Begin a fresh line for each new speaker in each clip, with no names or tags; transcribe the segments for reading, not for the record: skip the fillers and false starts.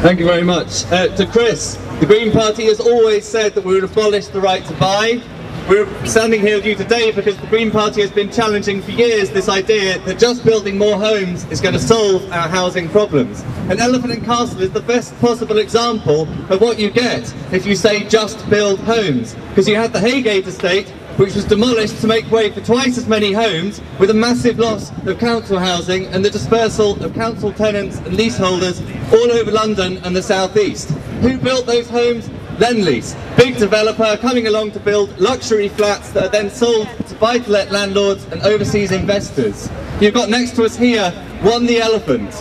Thank you very much. To Chris, the Green Party has always said that we would abolish the right to buy. We're standing here with you today because the Green Party has been challenging for years this idea that just building more homes is going to solve our housing problems. And Elephant and Castle is the best possible example of what you get if you say just build homes. Because you had the Haygate estate, which was demolished to make way for twice as many homes, with a massive loss of council housing and the dispersal of council tenants and leaseholders all over London and the South East. Who built those homes? Lend-Lease, big developer coming along to build luxury flats that are then sold to buy-to-let landlords and overseas investors. You've got next to us here, One the Elephant.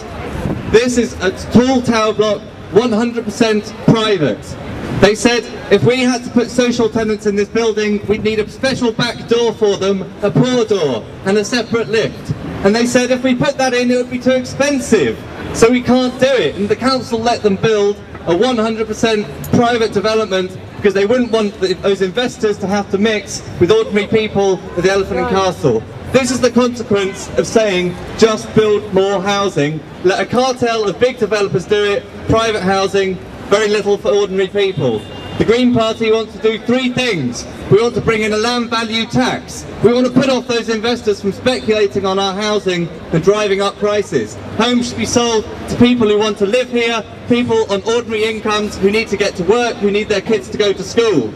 This is a tall tower block, 100% private. They said if we had to put social tenants in this building, we'd need a special back door for them, a pour door, and a separate lift. And they said if we put that in, it would be too expensive, so we can't do it. And the council let them build a 100% private development because they wouldn't want those investors to have to mix with ordinary people at the Elephant and Castle. This is the consequence of saying just build more housing. Let a cartel of big developers do it, private housing, very little for ordinary people. The Green Party wants to do three things. We want to bring in a land value tax. We want to put off those investors from speculating on our housing and driving up prices. Homes should be sold to people who want to live here, people on ordinary incomes who need to get to work, who need their kids to go to school.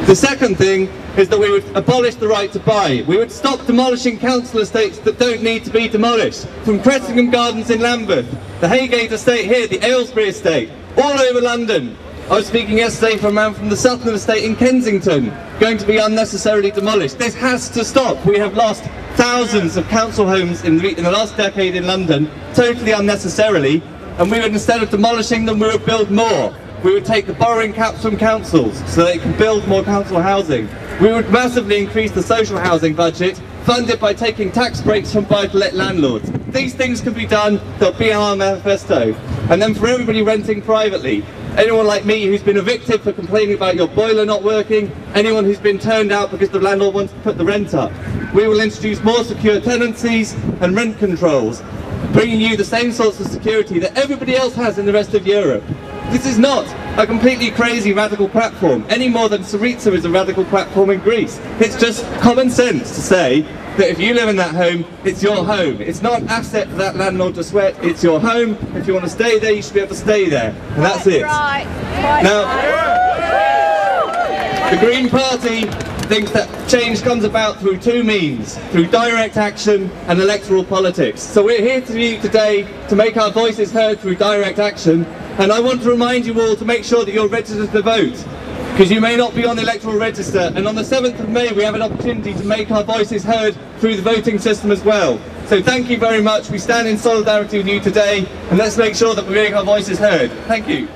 The second thing is that we would abolish the right to buy. We would stop demolishing council estates that don't need to be demolished. From Cressingham Gardens in Lambeth, the Haygate estate here, the Aylesbury estate, all over London. I was speaking yesterday for a man from the Sutton estate in Kensington, going to be unnecessarily demolished. This has to stop. We have lost thousands of council homes in the last decade in London, totally unnecessarily, and we would, instead of demolishing them, we would build more. We would take the borrowing caps from councils so they can build more council housing. We would massively increase the social housing budget, funded by taking tax breaks from buy-to-let landlords. These things can be done, they'll be in our manifesto. And then for everybody renting privately, anyone like me who's been evicted for complaining about your boiler not working, anyone who's been turned out because the landlord wants to put the rent up, we will introduce more secure tenancies and rent controls, bringing you the same sorts of security that everybody else has in the rest of Europe. This is not a completely crazy radical platform, any more than Syriza is a radical platform in Greece. It's just common sense to say that if you live in that home, it's your home. It's not an asset for that landlord to sweat, it's your home. If you want to stay there, you should be able to stay there. And that's it. Now, the Green Party thinks that change comes about through two means, through direct action and electoral politics. So we're here to you today to make our voices heard through direct action, and I want to remind you all to make sure that you're registered to vote, because you may not be on the electoral register, and on the 7th of May we have an opportunity to make our voices heard through the voting system as well. So thank you very much, we stand in solidarity with you today, and let's make sure that we make our voices heard. Thank you.